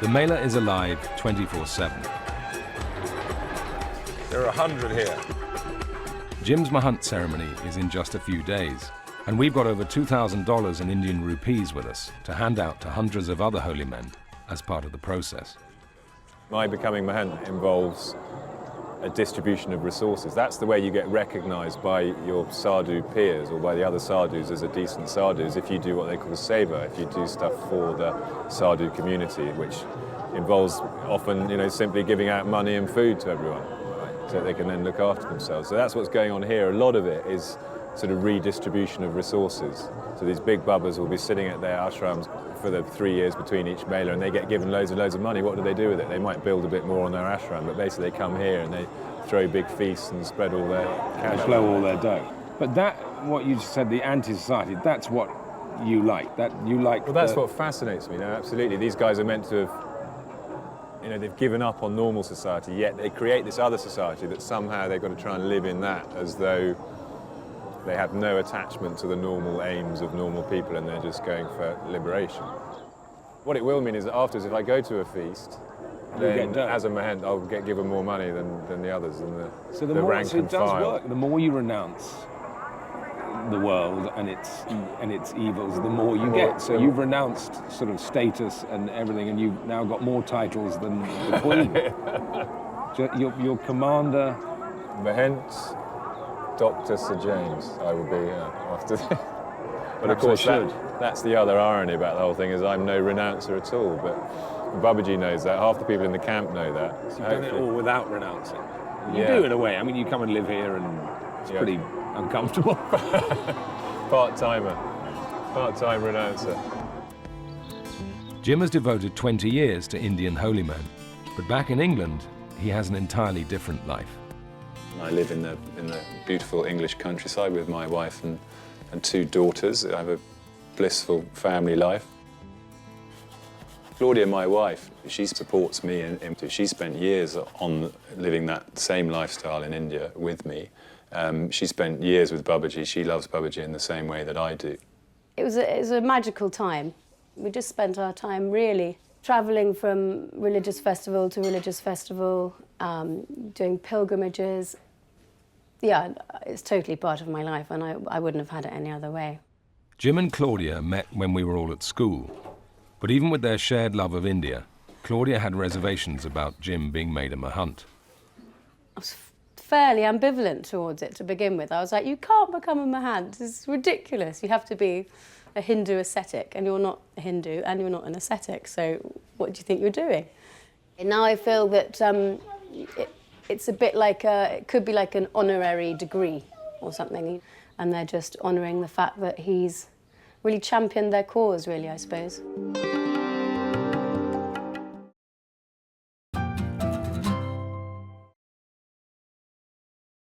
The MELA is alive 24/7. There are 100 here. Jim's mahant ceremony is in just a few days, and we've got over $2,000 in Indian rupees with us to hand out to hundreds of other holy men as part of the process. My becoming mahant involves a distribution of resources. That's the way you get recognised by your sadhu peers or by the other sadhus as a decent sadhu, is if you do what they call seva, if you do stuff for the sadhu community, which involves often, simply giving out money and food to everyone, right, so they can then look after themselves. So that's what's going on here. A lot of it is sort of redistribution of resources. So these big bubbas will be sitting at their ashrams for the 3 years between each mela, and they get given loads and loads of money. What do they do with it? They might build a bit more on their ashram, but basically they come here and they throw big feasts and spread all their cash. Blow all their dough. But that, what you just said, the anti-society, that's what you like. Well, that's what fascinates me. No, absolutely. These guys are meant to have, they've given up on normal society, yet they create this other society that somehow they've got to try and live in that as though they have no attachment to the normal aims of normal people and they're just going for liberation. What it will mean is that afterwards, if I go to a feast, then as a mahant, I'll get given more money than the others in the rank and file. So it does work. The more you renounce the world and its evils, the more you get. So you've renounced sort of status and everything, and you've now got more titles than the Queen. Your commander... Mahant, Dr. Sir James, I will be after this. But of course, that's the other irony about the whole thing, is I'm no renouncer at all. But Babaji knows that. Half the people in the camp know that. So you've done it all without renouncing. You do, in a way. I mean, you come and live here, and it's pretty uncomfortable. Part-time renouncer. Jim has devoted 20 years to Indian holy men, but back in England, he has an entirely different life. I live in the beautiful English countryside with my wife and 2 daughters. I have a blissful family life. Claudia, my wife, she supports me, and she spent years on living that same lifestyle in India with me. She spent years with Babaji. She loves Babaji in the same way that I do. It was a magical time. We just spent our time really travelling from religious festival to religious festival, doing pilgrimages. Yeah, it's totally part of my life, and I wouldn't have had it any other way. Jim and Claudia met when we were all at school, but even with their shared love of India, Claudia had reservations about Jim being made a mahant. I was fairly ambivalent towards it to begin with. I was like, you can't become a mahant, it's ridiculous. You have to be a Hindu ascetic, and you're not a Hindu, and you're not an ascetic, so what do you think you're doing? And now I feel that it's a bit like it could be like an honorary degree or something, and they're just honouring the fact that he's really championed their cause, really, I suppose.